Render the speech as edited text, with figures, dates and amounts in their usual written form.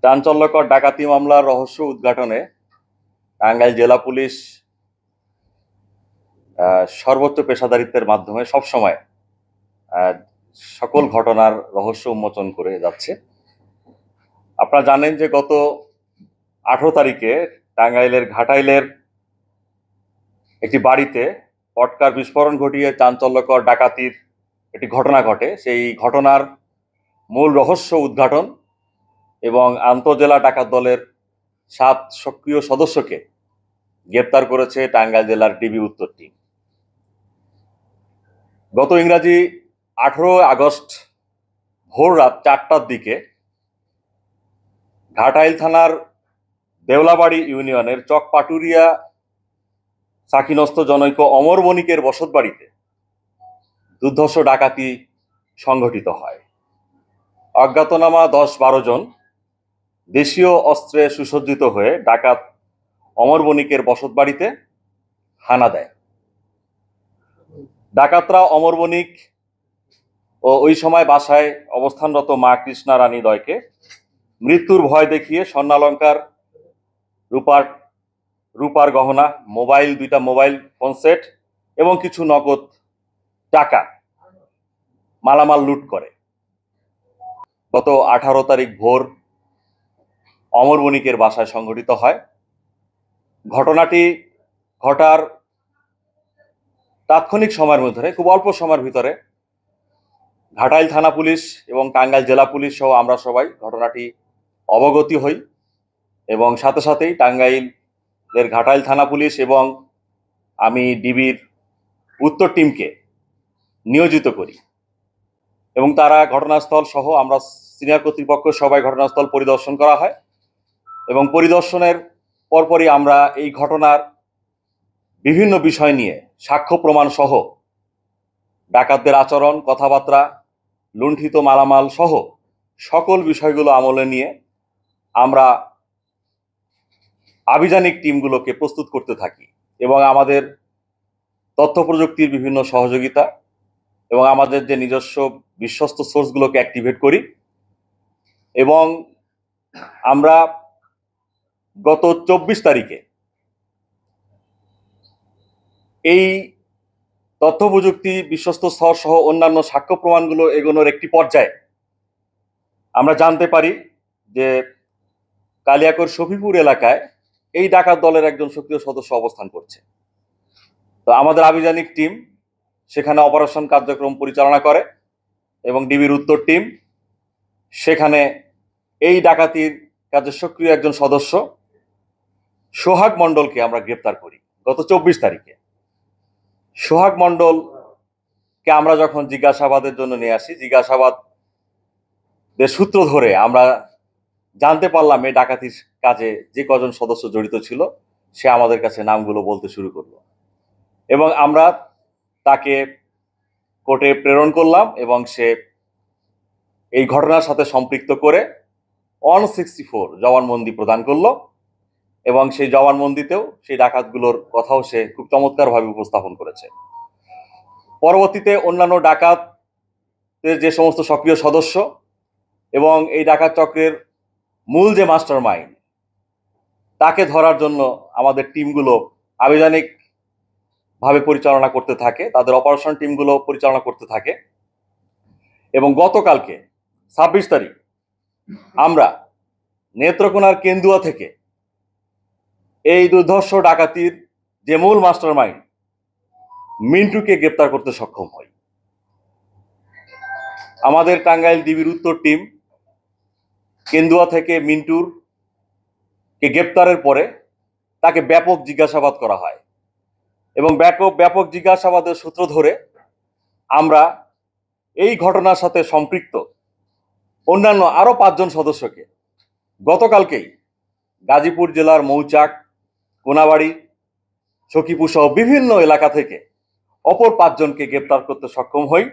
চাঞ্চল্যকর ডাকাতি মামলার রহস্য উদ্ঘাটনে টাঙ্গাইল জেলা পুলিশ সর্বোচ্চ পেশাদারিত্বের মাধ্যমে সবসময় সকল ঘটনার রহস্য উন্মোচন করে যাচ্ছে। আপনারা জানেন যে গত 18 তারিখে টাঙ্গাইলের ঘাটাইলের একটি বাড়িতে পটকার বিস্ফোরণ ঘটিয়ে চাঞ্চল্যকর ডাকাতির একটি ঘটনা ঘটে। সেই ঘটনার মূল রহস্য উদ্ঘাটন এবং আন্তঃজেলা ডাকাত দলের 7 সক্রিয় সদস্যকে গ্রেপ্তার করেছে টাঙ্গাইল জেলার ডিবি উত্তর টিম। গত ইংরাজি 18 আগস্ট ভোর রাত 4টার দিকে ঘাটাইল থানার দেওলাবাড়ি ইউনিয়নের চকপাটুরিয়া সাকিনস্থ জনৈক অমর বণিকের বসতবাড়িতে দুর্ধর্ষ ডাকাতি সংঘটিত হয়। অজ্ঞাতনামা 10-12 জন দেশীয় অস্ত্রে সুসজ্জিত হয়ে ডাকাত অমর বণিকের বসতবাড়িতে হানা দেয়। ডাকাতরা অমর বণিক ও ওই সময় বাসায় অবস্থানরত মা কৃষ্ণা রানী দয়কে মৃত্যুর ভয় দেখিয়ে স্বর্ণালঙ্কার, রূপার গহনা, দুইটা মোবাইল ফোন সেট এবং কিছু নগদ টাকা মালামাল লুট করে। গত 18 তারিখ ভোর অমর বণিকের বাসায় সংঘটিত হয়। ঘটনাটি ঘটার তাৎক্ষণিক সময়ের মধ্যে, খুব অল্প সময়ের ভিতরে ঘাটাইল থানা পুলিশ এবং টাঙ্গাইল জেলা পুলিশ সহ আমরা সবাই ঘটনাটি অবগতি হই এবং সাথে সাথেই টাঙ্গাইলের ঘাটাইল থানা পুলিশ এবং আমি ডিবির উত্তর টিমকে নিয়োজিত করি এবং তারা ঘটনাস্থল সহ আমরা সিনিয়র কর্তৃপক্ষ সবাই ঘটনাস্থল পরিদর্শন করা হয় এবং পরিদর্শনের পরপরই আমরা এই ঘটনার বিভিন্ন বিষয় নিয়ে সাক্ষ্য প্রমাণ সহ ডাকাতদের আচরণ, কথাবার্তা, লুণ্ঠিত মালামাল সহ সকল বিষয়গুলো আমলে নিয়ে আমরা আভিযানিক টিমগুলোকে প্রস্তুত করতে থাকি এবং আমাদের তথ্য প্রযুক্তির বিভিন্ন সহযোগিতা এবং আমাদের যে নিজস্ব বিশ্বস্ত সোর্সগুলোকে অ্যাক্টিভেট করি এবং আমরা গত 24 তারিখে এই তথ্য প্রযুক্তি, বিশ্বস্ত সোর্স সহ অন্যান্য সাক্ষ্য প্রমাণগুলো এগোনোর একটি পর্যায়ে আমরা জানতে পারি যে কালিয়াকৈর শফিপুর এলাকায় এই ডাকাত দলের একজন সক্রিয় সদস্য অবস্থান করছে। তো আমাদের আভিযানিক টিম সেখানে অপারেশন কার্যক্রম পরিচালনা করে এবং ডিবির উত্তর টিম সেখানে এই ডাকাতির কাজে সক্রিয় একজন সদস্য সোহাগ মণ্ডলকে আমরা গ্রেপ্তার করি গত 24 তারিখে। সোহাগ মণ্ডলকে আমরা যখন জিজ্ঞাসাবাদের জন্য নিয়ে আসি, জিজ্ঞাসাবাদের সূত্র ধরে আমরা জানতে পারলাম এই ডাকাতির কাজে যে কজন সদস্য জড়িত ছিল সে আমাদের কাছে নামগুলো বলতে শুরু করলো এবং আমরা তাকে কোর্টে প্রেরণ করলাম এবং সে এই ঘটনার সাথে সম্পৃক্ত করে 164 জবানবন্দি প্রদান করলো এবং সেই জবানবন্দিতেও সেই ডাকাতগুলোর কথাও সে খুব চমৎকারভাবে উপস্থাপন করেছে। পরবর্তীতে অন্যান্য ডাকাতের যে সমস্ত সক্রিয় সদস্য এবং এই ডাকাত চক্রের মূল যে মাস্টার মাইন্ড তাকে ধরার জন্য আমাদের টিমগুলো আভিযানিকভাবে পরিচালনা করতে থাকে, তাদের অপারেশন টিমগুলো পরিচালনা করতে থাকে এবং গতকালকে 26 তারিখ আমরা নেত্রকোনার কেন্দুয়া থেকে এই দুর্ধর্ষ ডাকাতির যে মূল মাস্টার মাইন্ড মিন্টুকে গ্রেপ্তার করতে সক্ষম হই। আমাদের টাঙ্গাইল ডিবির উত্তর টিম কেন্দুয়া থেকে মিন্টুরকে গ্রেপ্তারের পরে তাকে ব্যাপক জিজ্ঞাসাবাদ করা হয় এবং ব্যাপক জিজ্ঞাসাবাদের সূত্র ধরে আমরা এই ঘটনার সাথে সম্পৃক্ত অন্যান্য আরো 5 জন সদস্যকে গতকালকেই গাজীপুর জেলার মৌচাক, কোনাবাড়ি, সখীপুর সহ বিভিন্ন এলাকা থেকে অপর 5 জনকে গ্রেপ্তার করতে সক্ষম হই।